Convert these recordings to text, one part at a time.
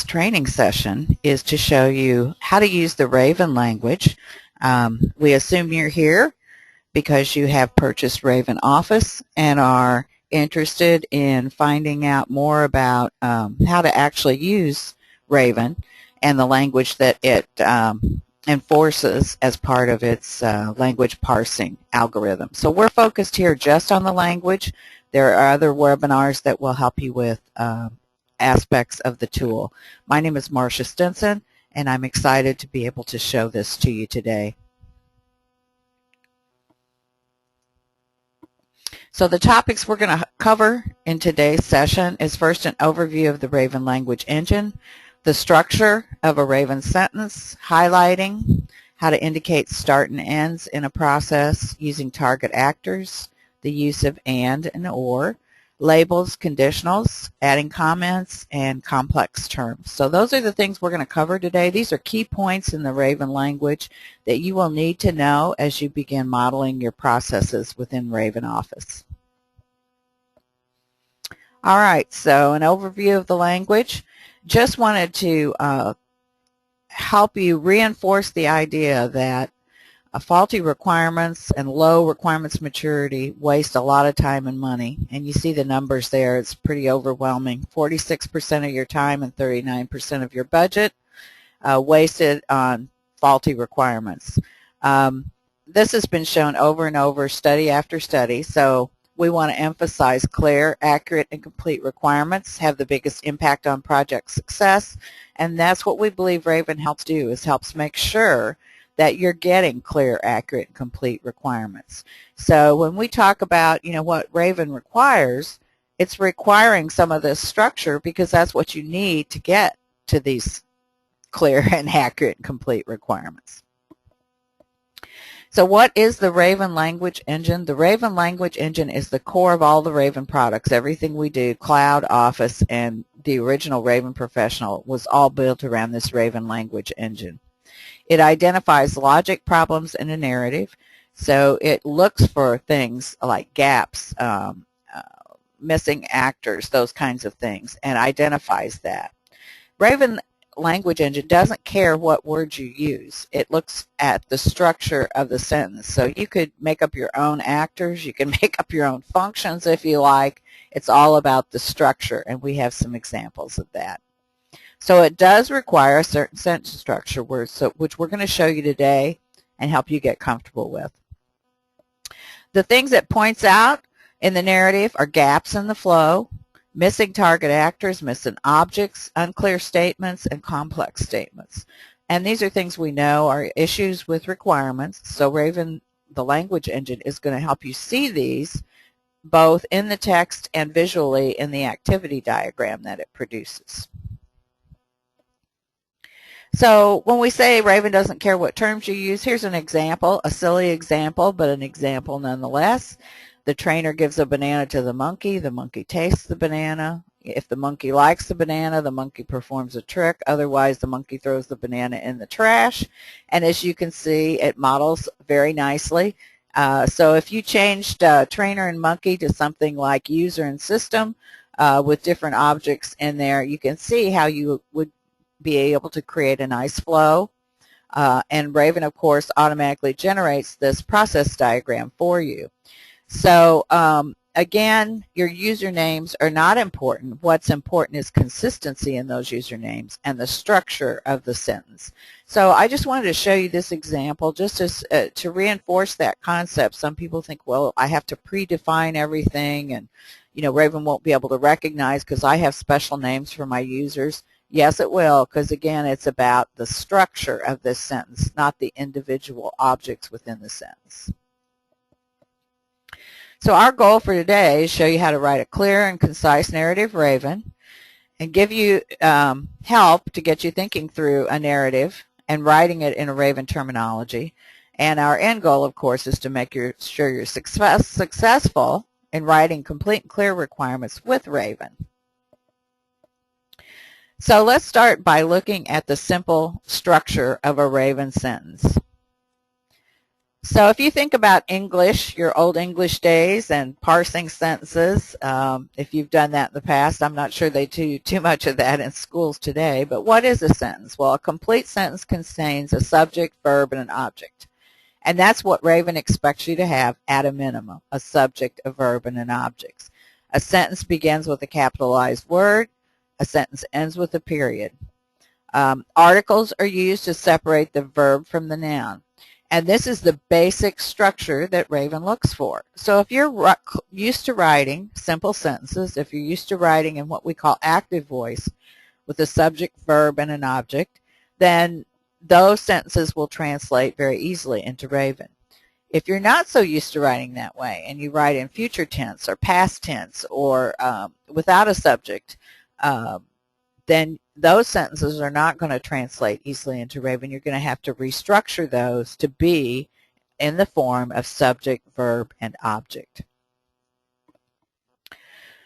training session is to show you how to use the Raven language. We assume you're here because you have purchased Raven Office and are interested in finding out more about how to actually use Raven and the language that it enforces as part of its language parsing algorithm. So we're focused here just on the language. There are other webinars that will help you with aspects of the tool. My name is Marcia Stinson, and I'm excited to be able to show this to you today. So the topics we're going to cover in today's session is first an overview of the Raven language engine, the structure of a Raven sentence, highlighting how to indicate start and ends in a process using target actors, the use of and or, labels, conditionals, adding comments, and complex terms. So those are the things we're going to cover today. These are key points in the Raven language that you will need to know as you begin modeling your processes within Raven Office. All right, so an overview of the language. Just wanted to help you reinforce the idea that faulty requirements and low requirements maturity waste a lot of time and money. And you see the numbers there. It's pretty overwhelming. 46% of your time and 39% of your budget wasted on faulty requirements. This has been shown over and over, study after study. So we want to emphasize clear, accurate, and complete requirements have the biggest impact on project success. And that's what we believe Raven helps do, is helps make sure that you're getting clear, accurate, and complete requirements. So when we talk about, what Raven requires, it's requiring some of this structure because that's what you need to get to these clear and accurate and complete requirements. So what is the Raven language engine? The Raven language engine is the core of all the Raven products. Everything we do, Cloud, Office, and the original Raven Professional was all built around this Raven language engine. It identifies logic problems in a narrative, so it looks for things like gaps, missing actors, those kinds of things, and identifies that. Raven language engine doesn't care what words you use. It looks at the structure of the sentence. So you could make up your own actors, you can make up your own functions if you like. It's all about the structure, and we have some examples of that. So it does require a certain sentence structure, which we're going to show you today and help you get comfortable with. The things it points out in the narrative are gaps in the flow, missing target actors, missing objects, unclear statements, and complex statements. And these are things we know are issues with requirements. So Raven, the language engine, is going to help you see these both in the text and visually in the activity diagram that it produces. So when we say Raven doesn't care what terms you use, here's an example, a silly example, but an example nonetheless. The trainer gives a banana to the monkey tastes the banana. If the monkey likes the monkey performs a trick. Otherwise, the monkey throws the banana in the trash. And as you can see, it models very nicely. So if you changed trainer and monkey to something like user and system with different objects in there, you can see how you would be able to create a nice flow. And Raven, of course, automatically generates this process diagram for you. So again, your usernames are not important. What's important is consistency in those usernames and the structure of the sentence. So I just wanted to show you this example just as, to reinforce that concept. Some people think, well, I have to predefine everything and, Raven won't be able to recognize because I have special names for my users. Yes, it will, because again, it's about the structure of this sentence, not the individual objects within the sentence. So our goal for today is to show you how to write a clear and concise narrative Raven and give you help to get you thinking through a narrative and writing it in a Raven terminology. And our end goal, of course, is to make sure you're successful in writing complete and clear requirements with Raven. So let's start by looking at the simple structure of a Raven sentence. So if you think about English, your old English days and parsing sentences, if you've done that in the past, I'm not sure they do too much of that in schools today, but what is a sentence? Well, a complete sentence contains a subject, verb, and an object. And that's what Raven expects you to have at a minimum, a subject, a verb, and an object. A sentence begins with a capitalized word. A sentence ends with a period. Articles are used to separate the verb from the noun. And this is the basic structure that Raven looks for. So if you're used to writing simple sentences, if you're used to writing in what we call active voice with a subject, verb, and an object, then those sentences will translate very easily into Raven. If you're not so used to writing that way and you write in future tense or past tense or without a subject, then those sentences are not going to translate easily into Raven. You're going to have to restructure those to be in the form of subject, verb, and object.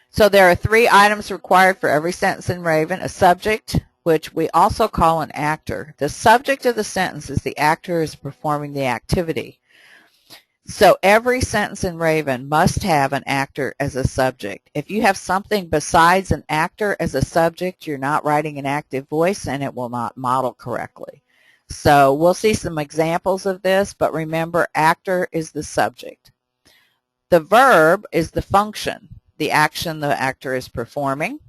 So there are 3 items required for every sentence in Raven: a subject, which we also call an actor. The subject of the sentence is the actor who is performing the activity. So every sentence in Raven must have an actor as a subject. If you have something besides an actor as a subject, you're not writing an active voice and it will not model correctly. So we'll see some examples of this, but remember, actor is the subject. The verb is the function, the action the actor is performing.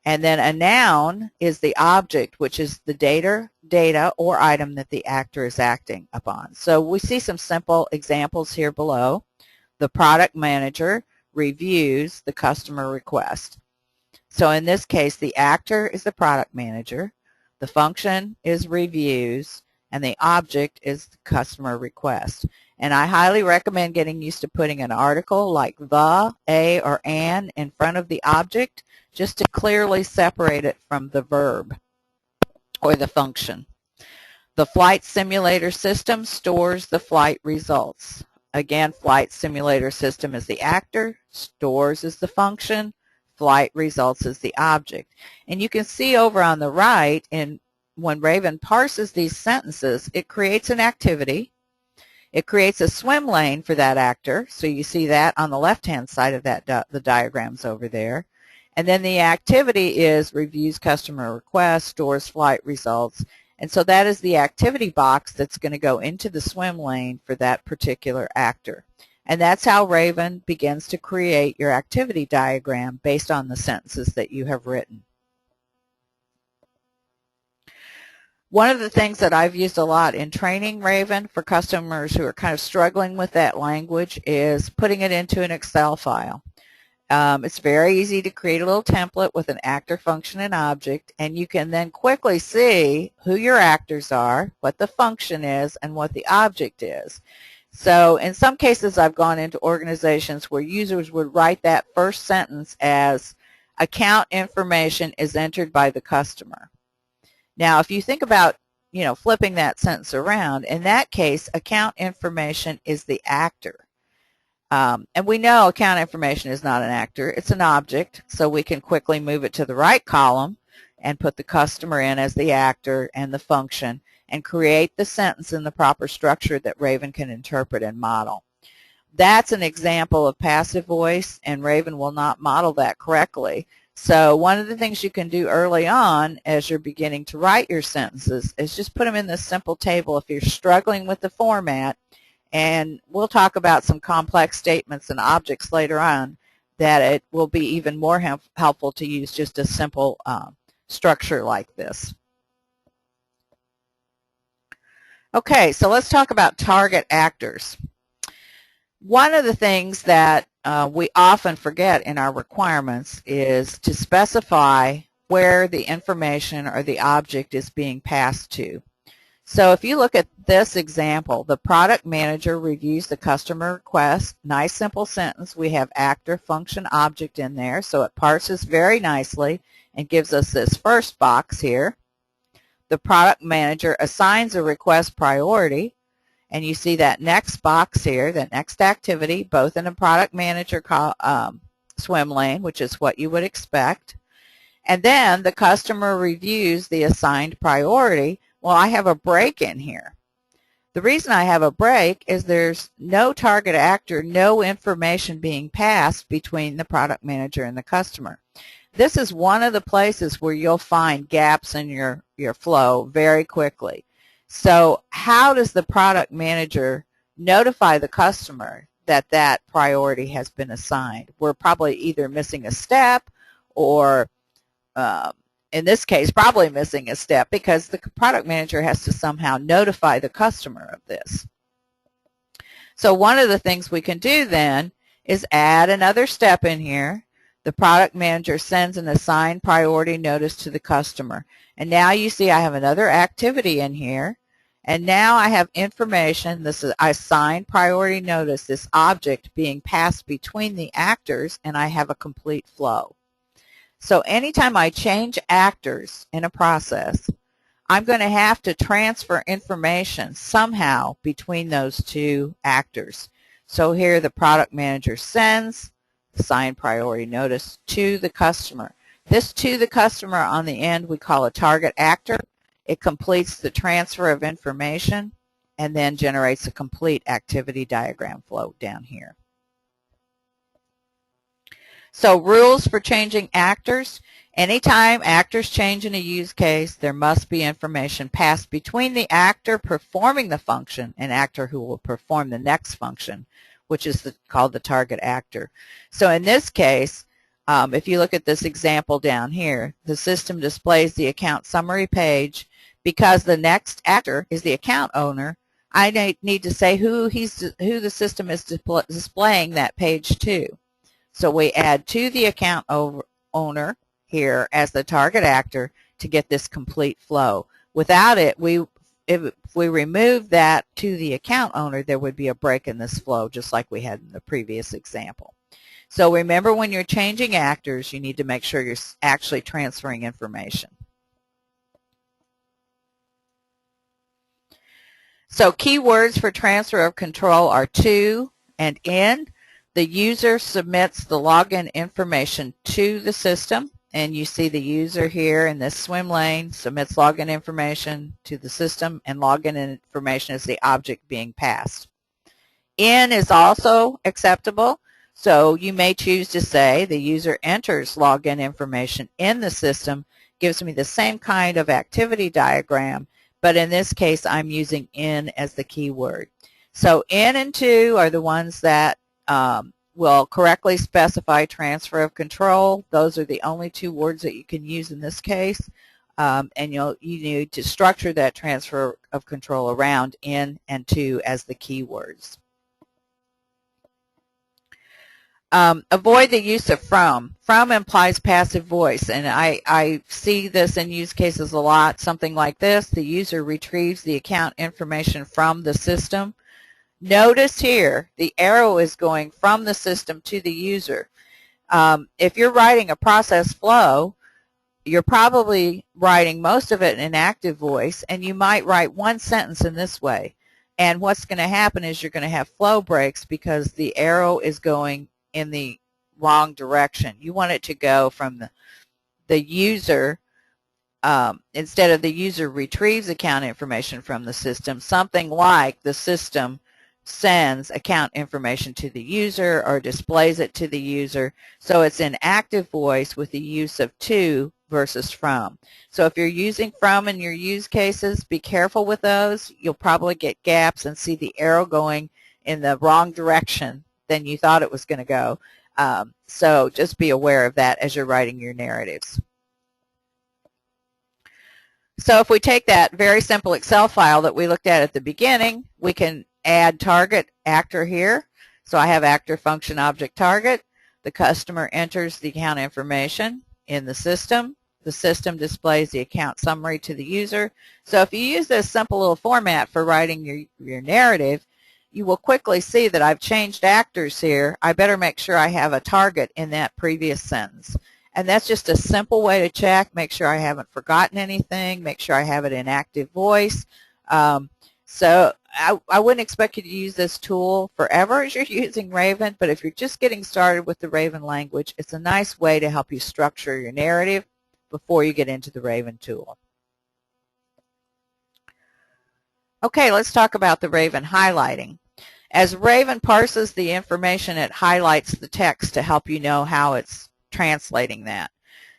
And then a noun is the object, which is the data or item that the actor is acting upon. So we see some simple examples here below. The product manager reviews the customer request. So in this case, the actor is the product manager, the function is reviews, and the object is the customer request. And I highly recommend getting used to putting an article like the, a, or an in front of the object, just to clearly separate it from the verb or the function. The flight simulator system stores the flight results. Again, flight simulator system is the actor, stores is the function, flight results is the object. And you can see over on the right, when Raven parses these sentences, it creates an activity. It creates a swim lane for that actor. So you see that on the left-hand side of that the diagrams over there. And then the activity is reviews customer requests, stores flight results. And so that is the activity box that's going to go into the swim lane for that particular actor. And that's how Raven begins to create your activity diagram based on the sentences that you have written. One of the things that I've used a lot in training Raven for customers who are kind of struggling with that language is putting it into an Excel file. It's very easy to create a little template with an actor, function, and object, and you can then quickly see who your actors are, what the function is, and what the object is. So in some cases, I've gone into organizations where users would write that first sentence as account information is entered by the customer. Now, if you think about, flipping that sentence around, in that case, account information is the actor. And we know account information is not an actor, it's an object, so we can quickly move it to the right column and put the customer in as the actor and the function and create the sentence in the proper structure that Raven can interpret and model. That's an example of passive voice, and Raven will not model that correctly. So one of the things you can do early on as you're beginning to write your sentences is just put them in this simple table if you're struggling with the format. And we'll talk about some complex statements and objects later on that it will be even more helpful to use just a simple structure like this. Okay, so let's talk about target actors. One of the things that we often forget in our requirements is to specify where the information or the object is being passed to. So if you look at this example, the product manager reviews the customer request. Nice simple sentence. We have actor, function, object in there, so it parses very nicely and gives us this first box here. The product manager assigns a request priority, and you see that next box here, that next activity, both in a product manager swim lane, which is what you would expect. And then the customer reviews the assigned priority. Well, I have a break in here. The reason I have a break is there's no target actor, no information being passed between the product manager and the customer. This is one of the places where you'll find gaps in your flow very quickly. So how does the product manager notify the customer that that priority has been assigned? We're probably either missing a step or in this case, probably missing a step because the product manager has to somehow notify the customer of this. So one of the things we can do then is add another step in here. The product manager sends an assigned priority notice to the customer. And now you see I have another activity in here. And now I have information. This is assigned priority notice, this object being passed between the actors, and I have a complete flow. So anytime I change actors in a process, I'm going to have to transfer information somehow between those two actors. So here the product manager sends assigned priority notice to the customer. This to the customer on the end we call a target actor. It completes the transfer of information and then generates a complete activity diagram flow down here. So rules for changing actors. Anytime actors change in a use case, there must be information passed between the actor performing the function and actor who will perform the next function, which is called the target actor. So in this case, if you look at this example down here, the system displays the account summary page. Because the next actor is the account owner, I need to say who the system is displaying that page to. So we add to the account owner here as the target actor to get this complete flow. Without it, if we remove that to the account owner, there would be a break in this flow, just like we had in the previous example. So remember, when you're changing actors, you need to make sure you're actually transferring information. So keywords for transfer of control are to and in. The user submits the login information to the system, and you see the user here in this swim lane submits login information to the system, and login information is the object being passed. In is also acceptable, so you may choose to say the user enters login information in the system, gives me the same kind of activity diagram, but in this case I'm using in as the keyword. So in and to are the ones that will correctly specify transfer of control. Those are the only two words that you can use in this case, and you need to structure that transfer of control around in and to as the keywords. Avoid the use of from. From implies passive voice, and I see this in use cases a lot. Something like this: the user retrieves the account information from the system. Notice here the arrow is going from the system to the user. If you're writing a process flow, you're probably writing most of it in active voice, and you might write one sentence in this way. And what's going to happen is you're going to have flow breaks because the arrow is going in the wrong direction. You want it to go from the user, instead of the user retrieves account information from the system, something like the system sends account information to the user or displays it to the user. So it's in active voice with the use of to versus from. So if you're using from in your use cases, be careful with those. You'll probably get gaps and see the arrow going in the wrong direction than you thought it was going to go. So just be aware of that as you're writing your narratives. So if we take that very simple Excel file that we looked at the beginning, we can add target actor here. So I have actor function object target. The customer enters the account information in the system. The system displays the account summary to the user. So if you use this simple little format for writing your narrative, you will quickly see that I've changed actors here. I better make sure I have a target in that previous sentence. And that's just a simple way to check, make sure I haven't forgotten anything, make sure I have it in active voice. So I wouldn't expect you to use this tool forever as you're using Raven, but if you're just getting started with the Raven language, it's a nice way to help you structure your narrative before you get into the Raven tool. Okay, let's talk about the Raven highlighting. As Raven parses the information, it highlights the text to help you know how it's translating that.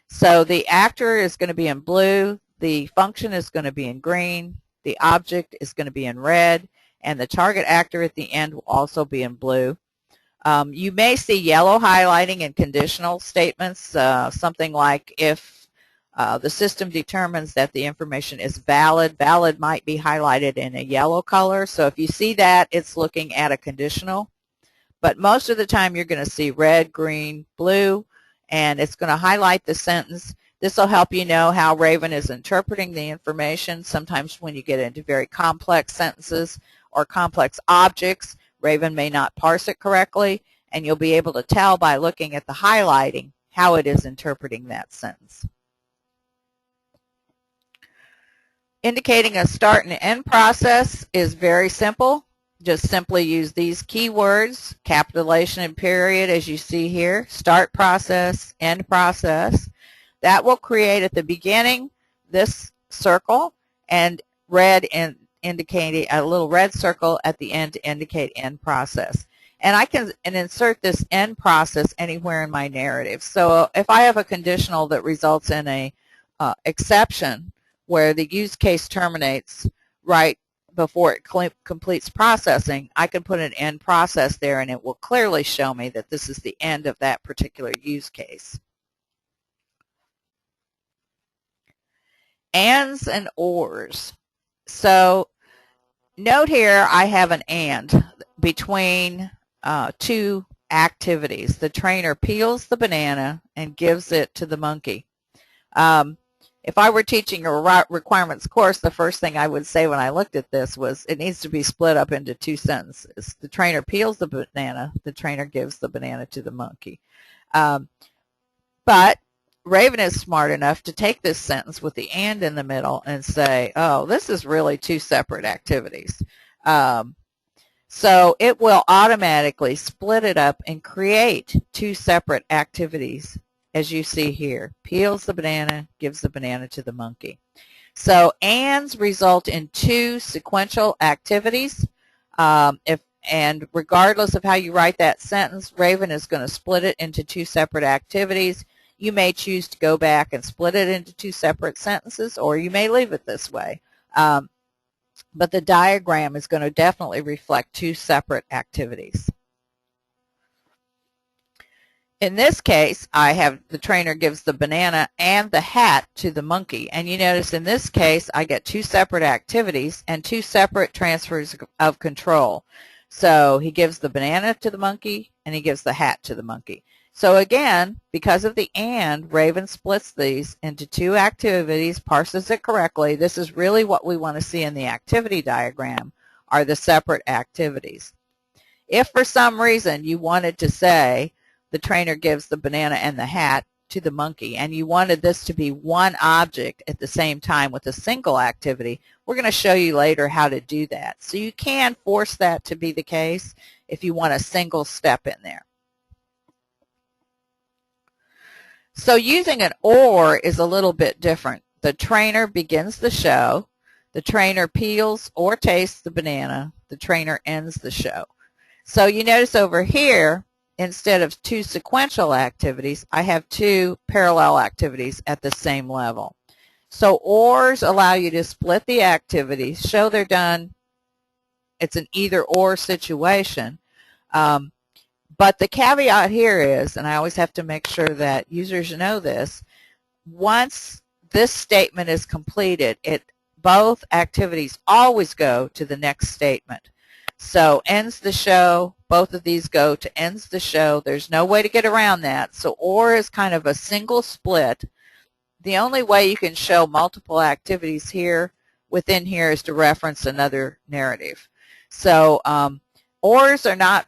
So the actor is going to be in blue, the function is going to be in green, the object is going to be in red, and the target actor at the end will also be in blue. You may see yellow highlighting in conditional statements, something like if the system determines that the information is valid, valid might be highlighted in a yellow color. So if you see that, it's looking at a conditional. But most of the time you're going to see red, green, blue, and it's going to highlight the sentence. This will help you know how Raven is interpreting the information. Sometimes when you get into very complex sentences or complex objects, Raven may not parse it correctly, and you'll be able to tell by looking at the highlighting how it is interpreting that sentence. Indicating a start and end process is very simple. Just simply use these keywords, capitulation and period, as you see here, start process, end process. That will create at the beginning this circle, and red indicating a little red circle at the end to indicate end process. And I can insert this end process anywhere in my narrative. So if I have a conditional that results in a exception where the use case terminates right before it completes processing, I can put an end process there, and it will clearly show me that this is the end of that particular use case. Ands and ors. So note here I have an and between two activities. The trainer peels the banana and gives it to the monkey. If I were teaching a requirements course, the first thing I would say when I looked at this was it needs to be split up into two sentences. The trainer peels the banana, the trainer gives the banana to the monkey. But Raven is smart enough to take this sentence with the and in the middle and say, oh, this is really two separate activities. So it will automatically split it up and create two separate activities, as you see here. Peels the banana, gives the banana to the monkey. So ands result in two sequential activities. And regardless of how you write that sentence, Raven is going to split it into two separate activities. You may choose to go back and split it into two separate sentences, or you may leave it this way. But the diagram is going to definitely reflect two separate activities. In this case, I have the trainer gives the banana and the hat to the monkey. And you notice in this case, I get two separate activities and two separate transfers of control. So he gives the banana to the monkey and he gives the hat to the monkey. So again, because of the and, Raven splits these into two activities, parses it correctly. This is really what we want to see in the activity diagram, are the separate activities. If for some reason you wanted to say the trainer gives the banana and the hat to the monkey, and you wanted this to be one object at the same time with a single activity, we're going to show you later how to do that. So you can force that to be the case if you want a single step in there. So using an or is a little bit different. The trainer begins the show. The trainer peels or tastes the banana. The trainer ends the show. So you notice over here, instead of two sequential activities, I have two parallel activities at the same level. So ors allow you to split the activities, show they're done. It's an either-or situation. But the caveat here is, and I always have to make sure that users know this, once this statement is completed, both activities always go to the next statement. So ends the show, both of these go to ends the show. There's no way to get around that. So or is kind of a single split. The only way you can show multiple activities here within here is to reference another narrative. So ors are not,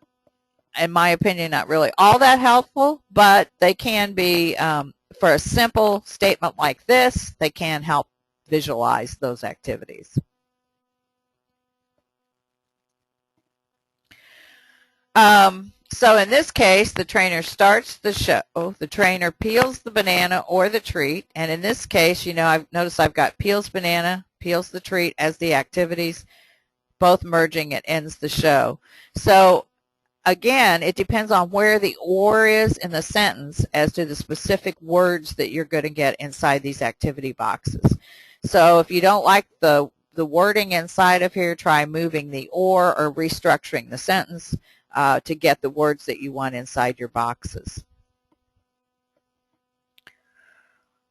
in my opinion, not really all that helpful, but they can be, for a simple statement like this, they can help visualize those activities. So in this case, the trainer starts the show, the trainer peels the banana or the treat, and in this case, you know, I've noticed I've got peels banana, peels the treat as the activities. both merging, it ends the show. So again, it depends on where the or is in the sentence as to the specific words that you're going to get inside these activity boxes. So if you don't like the wording inside of here, try moving the or restructuring the sentence to get the words that you want inside your boxes.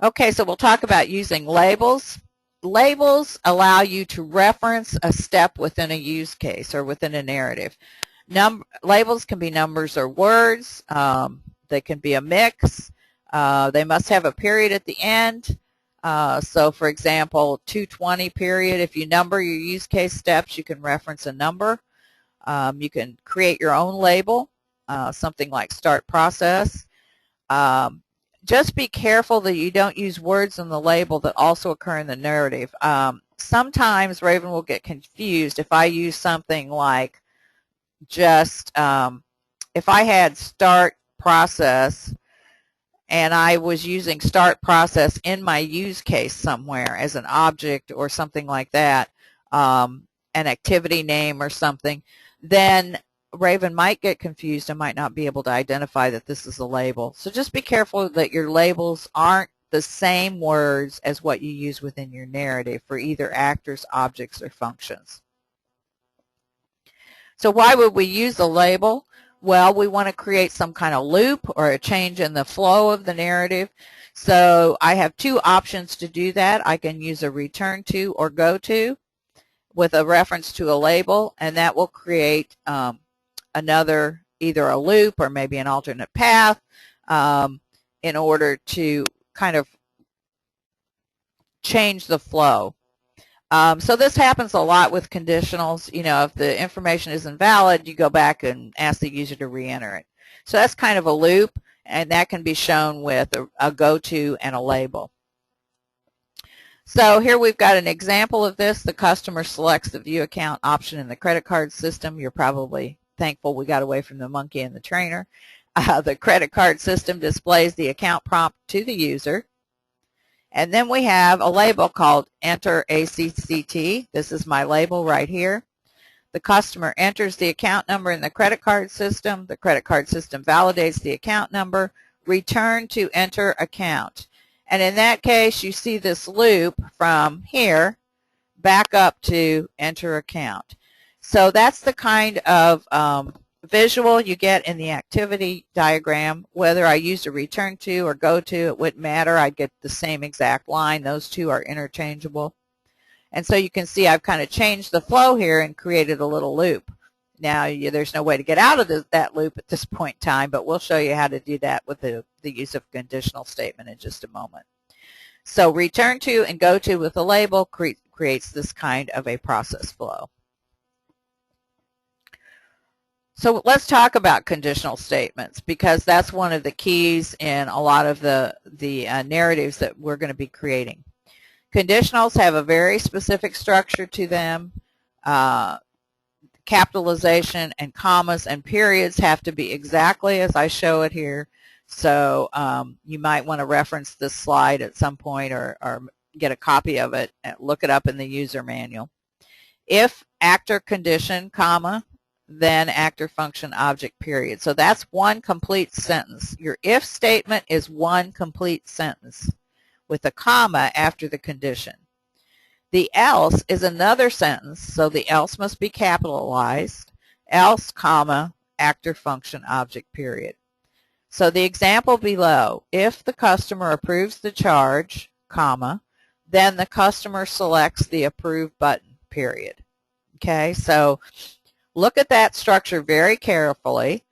Okay, so we'll talk about using labels. Labels allow you to reference a step within a use case or within a narrative. Labels can be numbers or words. They can be a mix. They must have a period at the end. So for example, 220 period, if you number your use case steps, you can reference a number. You can create your own label, something like start process. Just be careful that you don't use words in the label that also occur in the narrative. Sometimes Raven will get confused if I use something like just, if I had start process and I was using start process in my use case somewhere as an object or something like that, an activity name or something, then Raven might get confused and might not be able to identify that this is a label. So just be careful that your labels aren't the same words as what you use within your narrative for either actors, objects, or functions. So why would we use a label? Well, we want to create some kind of loop or a change in the flow of the narrative. So I have two options to do that. I can use a return to or go to with a reference to a label, and that will create another, either a loop or maybe an alternate path in order to kind of change the flow. So this happens a lot with conditionals. You know, if the information is invalid, you go back and ask the user to re-enter it. So that's kind of a loop, and that can be shown with a go-to and a label. So here we've got an example of this. The customer selects the view account option in the credit card system. You're probably thankful we got away from the monkey and the trainer. The credit card system displays the account prompt to the user. And then we have a label called Enter ACCT. This is my label right here. The customer enters the account number in the credit card system. The credit card system validates the account number. Return to enter account. And in that case, you see this loop from here back up to enter account. So that's the kind of visual you get in the activity diagram. Whether I used a return to or go to, it wouldn't matter. I'd get the same exact line. Those two are interchangeable. And so you can see I've kind of changed the flow here and created a little loop. Now, there's no way to get out of that loop at this point in time, but we'll show you how to do that with the use of conditional statement in just a moment. So return to and go to with a label creates this kind of a process flow. So let's talk about conditional statements, because that's one of the keys in a lot of the narratives that we're going to be creating. Conditionals have a very specific structure to them. Capitalization and commas and periods have to be exactly as I show it here. So you might want to reference this slide at some point or get a copy of it and look it up in the user manual. If actor condition, comma, then actor function object period. So that's one complete sentence. Your if statement is one complete sentence with a comma after the condition. The else is another sentence, so the else must be capitalized. Else, comma, actor function object period. So the example below, if the customer approves the charge, comma, then the customer selects the approve button, period. Okay, so look at that structure very carefully.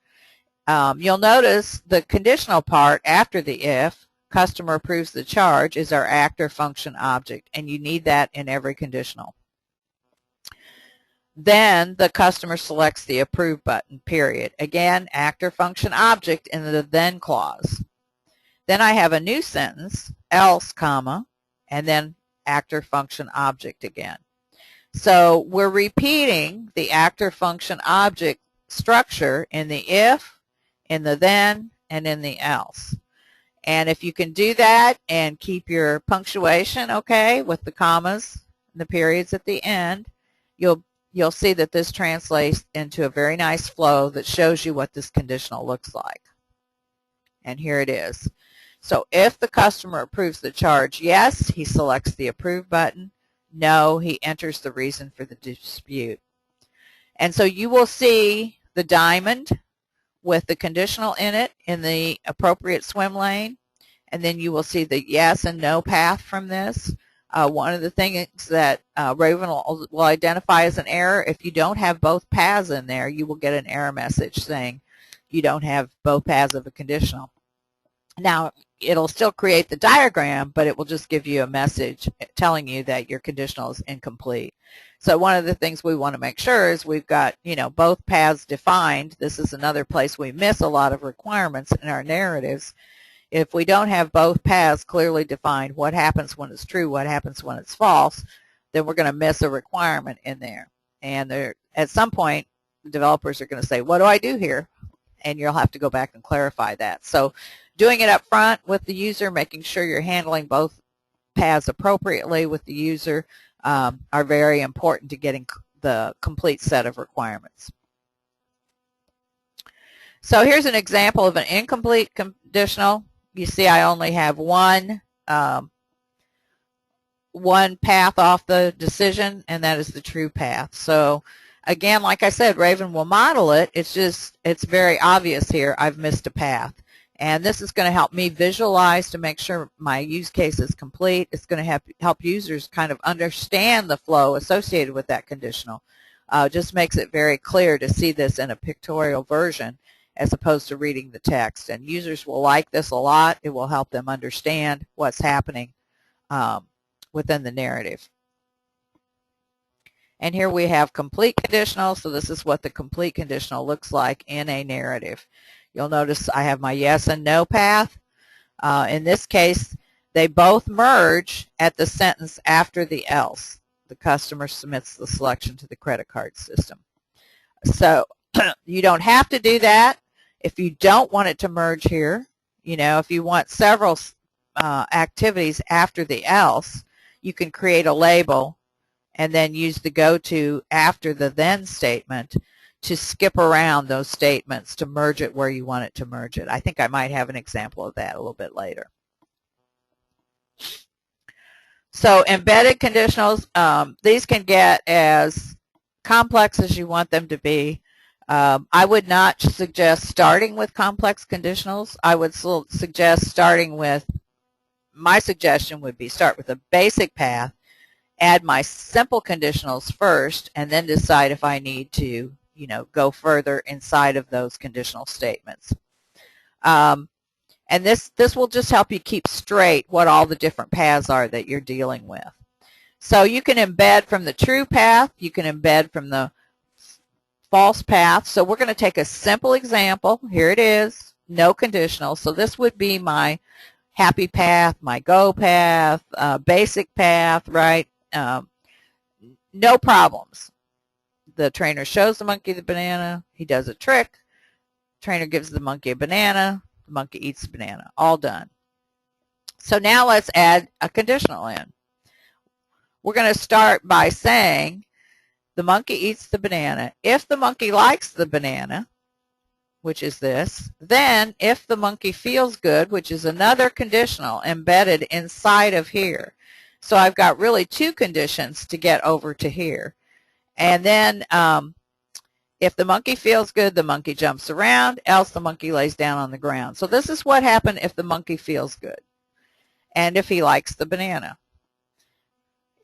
You'll notice the conditional part after the if, customer approves the charge, is our actor function object, and you need that in every conditional. Then the customer selects the approve button, period. Again, actor function object in the then clause. Then I have a new sentence, else, comma, and then actor function object again. So we're repeating the actor function object structure in the if, in the then, and in the else. And if you can do that and keep your punctuation okay with the commas and the periods at the end, you'll you'll see that this translates into a very nice flow that shows you what this conditional looks like. And here it is. So if the customer approves the charge, yes, he selects the approve button. No, he enters the reason for the dispute. And so you will see the diamond with the conditional in it in the appropriate swim lane. And then you will see the yes and no path from this. One of the things that Raven will identify as an error, if you don't have both paths in there, you will get an error message saying you don't have both paths of a conditional. Now, it'll still create the diagram, but it will just give you a message telling you that your conditional is incomplete. So one of the things we want to make sure is we've got, both paths defined. This is another place we miss a lot of requirements in our narratives. If we don't have both paths clearly defined, what happens when it's true, what happens when it's false, then we're going to miss a requirement in there. And at some point, the developers are going to say, what do I do here? And you'll have to go back and clarify that. So doing it up front with the user, making sure you're handling both paths appropriately with the user are very important to getting the complete set of requirements. So here's an example of an incomplete conditional. You see I only have one path off the decision, and that is the true path. So again, like I said, Raven will model it. It's very obvious here I've missed a path. And this is going to help me visualize to make sure my use case is complete. It's going to help users kind of understand the flow associated with that conditional. Just makes it very clear to see this in a pictorial version as opposed to reading the text. And users will like this a lot. It will help them understand what's happening within the narrative. And here we have complete conditional. So this is what the complete conditional looks like in a narrative. You'll notice I have my yes and no path. In this case, they both merge at the sentence after the else. The customer submits the selection to the credit card system. So you don't have to do that if you don't want it to merge here. If you want several activities after the else, you can create a label and then use the go to after the then statement to skip around those statements to merge it where you want it to merge it. I think I might have an example of that a little bit later. So embedded conditionals, these can get as complex as you want them to be. I would not suggest starting with complex conditionals. I would suggest starting with, my suggestion would be start with a basic path, add my simple conditionals first, and then decide if I need to go further inside of those conditional statements. And this will just help you keep straight what all the different paths are that you're dealing with. So you can embed from the true path, you can embed from the false path. So we're going to take a simple example. Here it is, no conditional. So this would be my happy path, my go path, basic path, right? No problems. The trainer shows the monkey the banana. He does a trick. Trainer gives the monkey a banana. The monkey eats the banana. All done. So now let's add a conditional in. We're going to start by saying the monkey eats the banana. If the monkey likes the banana, which is this, then if the monkey feels good, which is another conditional embedded inside of here. So I've got really two conditions to get over to here. And then if the monkey feels good, the monkey jumps around, else the monkey lays down on the ground. So this is what happened if the monkey feels good and if he likes the banana.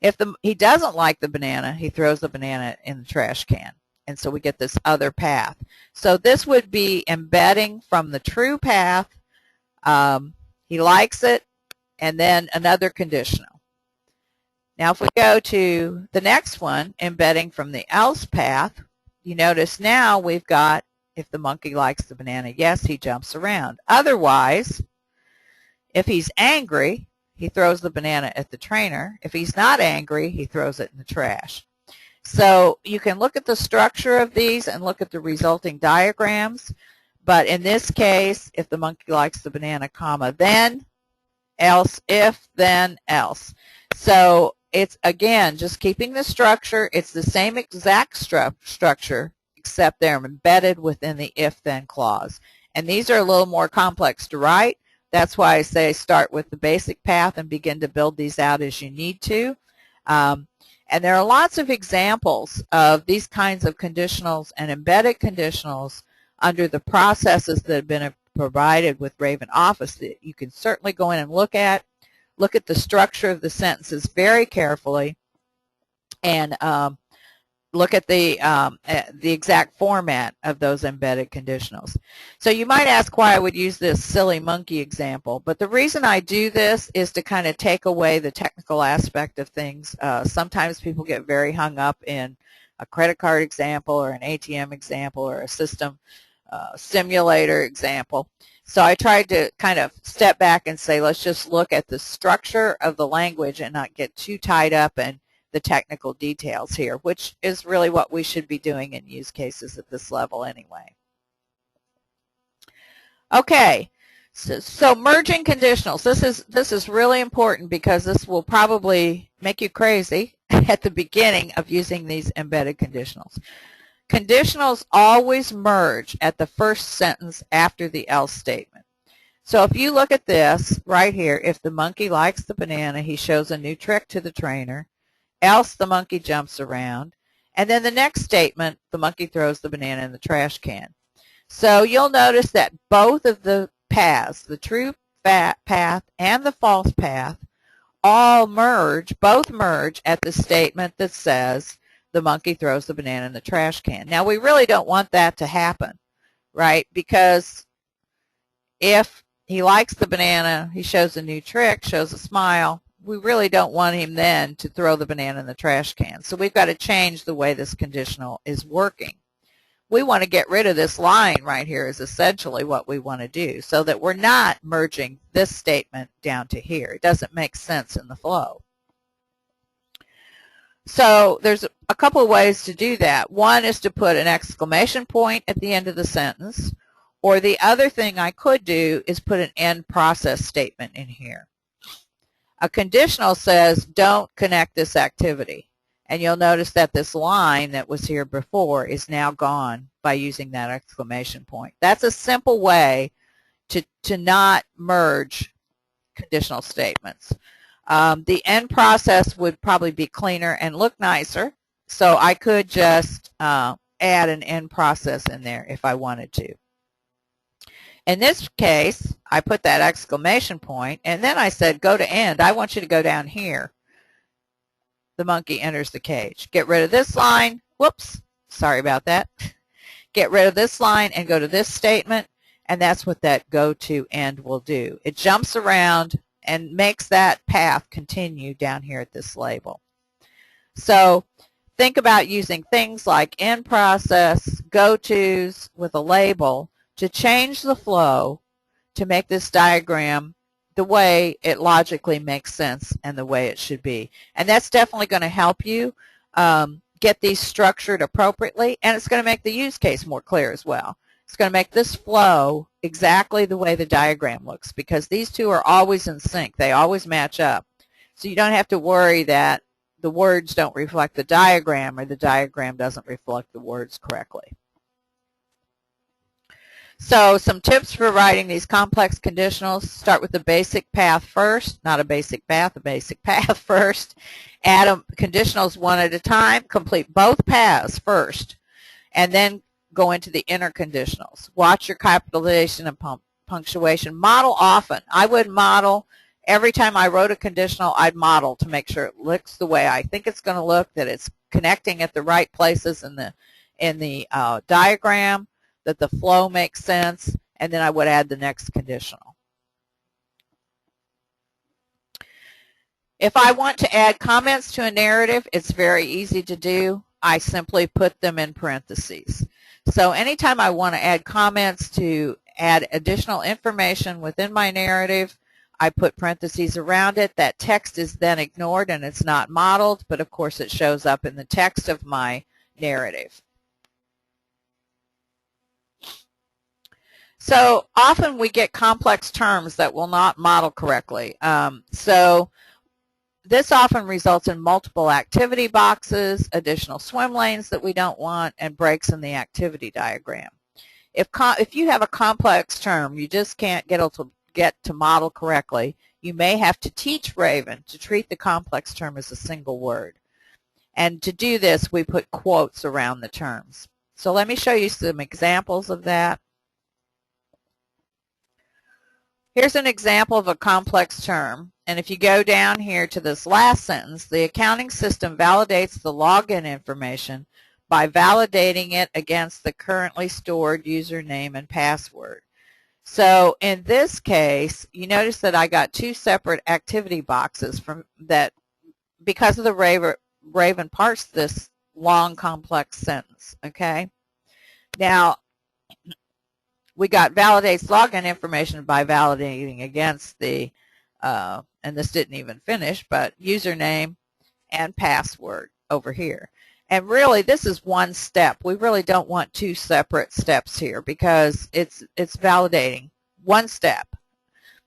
If he doesn't like the banana, he throws the banana in the trash can. And so we get this other path. So this would be embedding from the true path. He likes it, and then another conditional. Now if we go to the next one, embedding from the else path, you notice now we've got, if the monkey likes the banana, yes, he jumps around. Otherwise, if he's angry, he throws the banana at the trainer. If he's not angry, he throws it in the trash. So you can look at the structure of these and look at the resulting diagrams. But in this case, if the monkey likes the banana, comma, then, else, if, then, else. So it's, again, just keeping the structure. It's the same exact structure, except they're embedded within the if-then clause. And these are a little more complex to write. That's why I say start with the basic path and begin to build these out as you need to. And there are lots of examples of these kinds of conditionals and embedded conditionals under the processes that have been provided with Raven Office that you can certainly go in and look at. Look at the structure of the sentences very carefully, and look at the exact format of those embedded conditionals. So you might ask why I would use this silly monkey example, but the reason I do this is to kind of take away the technical aspect of things. Sometimes people get very hung up in a credit card example or an ATM example or a system simulator example. So I tried to kind of step back and say, let's just look at the structure of the language and not get too tied up in the technical details here, which is really what we should be doing in use cases at this level anyway. Okay, so merging conditionals. This is really important because this will probably make you crazy at the beginning of using these embedded conditionals. Conditionals always merge at the first sentence after the else statement. So if you look at this right here, if the monkey likes the banana, he shows a new trick to the trainer, else the monkey jumps around, and then the next statement, the monkey throws the banana in the trash can. So you'll notice that both of the paths, the true path and the false path, all merge, both merge at the statement that says the monkey throws the banana in the trash can. Now, we really don't want that to happen, right? Because if he likes the banana, he shows a new trick, shows a smile, we really don't want him then to throw the banana in the trash can. So we've got to change the way this conditional is working. We want to get rid of this line right here is essentially what we want to do so that we're not merging this statement down to here. It doesn't make sense in the flow. So there's a couple of ways to do that. One is to put an exclamation point at the end of the sentence, or the other thing I could do is put an end process statement in here. A conditional says don't connect this activity, and you'll notice that this line that was here before is now gone by using that exclamation point. That's a simple way to not merge conditional statements. The end process would probably be cleaner and look nicer, so I could just add an end process in there if I wanted to. In this case, I put that exclamation point, and then I said, go to end. I want you to go down here. The monkey enters the cage. Get rid of this line. Whoops, sorry about that. Get rid of this line and go to this statement, and that's what that go to end will do. It jumps around and makes that path continue down here at this label. So think about using things like end process, go-tos with a label to change the flow to make this diagram the way it logically makes sense and the way it should be. And that's definitely going to help you get these structured appropriately, and it's going to make the use case more clear as well. It's going to make this flow exactly the way the diagram looks, because these two are always in sync. They always match up. So you don't have to worry that the words don't reflect the diagram or the diagram doesn't reflect the words correctly. So some tips for writing these complex conditionals: start with the basic path first, not a basic path first. Add conditionals one at a time. Complete both paths first, and then go into the inner conditionals. Watch your capitalization and punctuation. Model often. I would model every time I wrote a conditional. I'd model to make sure it looks the way I think it's going to look, that it's connecting at the right places in the diagram, that the flow makes sense, and then I would add the next conditional. If I want to add comments to a narrative, it's very easy to do. I simply put them in parentheses. So anytime I want to add comments to add additional information within my narrative, I put parentheses around it. That text is then ignored and it's not modeled, but of course it shows up in the text of my narrative. So often we get complex terms that will not model correctly. So This often results in multiple activity boxes, additional swim lanes that we don't want, and breaks in the activity diagram. If you have a complex term you just can't get to model correctly, you may have to teach Raven to treat the complex term as a single word. And to do this, we put quotes around the terms. So let me show you some examples of that. Here's an example of a complex term. And if you go down here to this last sentence, the accounting system validates the login information by validating it against the currently stored username and password. So in this case, you notice that I got two separate activity boxes from that because of the Raven parsed this long complex sentence, okay? Now, we got validates login information by validating against the, and this didn't even finish, but username and password over here. And really, this is one step. We really don't want two separate steps here because it's validating one step.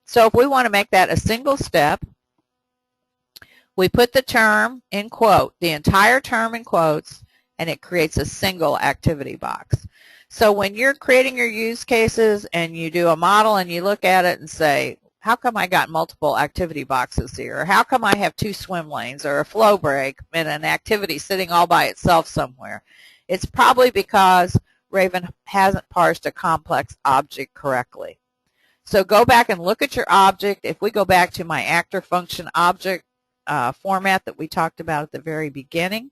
So if we want to make that a single step, we put the term in quote, the entire term in quotes, and it creates a single activity box. So when you're creating your use cases and you do a model and you look at it and say, how come I got multiple activity boxes here? Or how come I have two swim lanes or a flow break and an activity sitting all by itself somewhere? It's probably because Raven hasn't parsed a complex object correctly. So go back and look at your object. If we go back to my actor function object format that we talked about at the very beginning,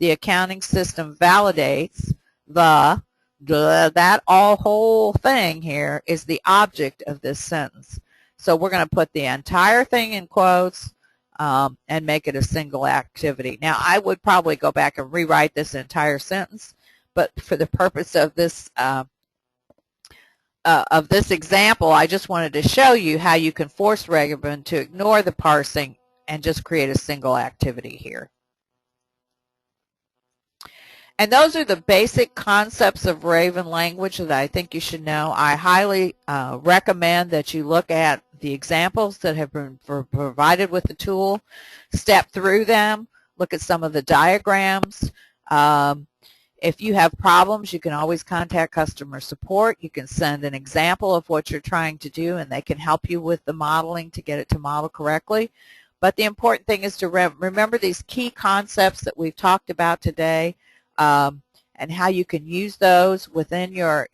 the accounting system validates that whole thing here is the object of this sentence. So we're going to put the entire thing in quotes and make it a single activity. Now, I would probably go back and rewrite this entire sentence, but for the purpose of this example, I just wanted to show you how you can force Raven to ignore the parsing and just create a single activity here. And those are the basic concepts of Raven language that I think you should know. I highly recommend that you look at the examples that have been provided with the tool, step through them, look at some of the diagrams. If you have problems, you can always contact customer support. You can send an example of what you're trying to do, and they can help you with the modeling to get it to model correctly. But the important thing is to remember these key concepts that we've talked about today, and how you can use those within your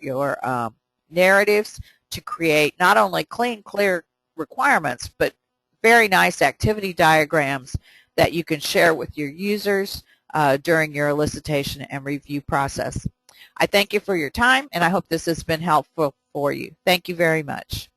narratives to create not only clean, clear requirements, but very nice activity diagrams that you can share with your users during your elicitation and review process. I thank you for your time, and I hope this has been helpful for you. Thank you very much.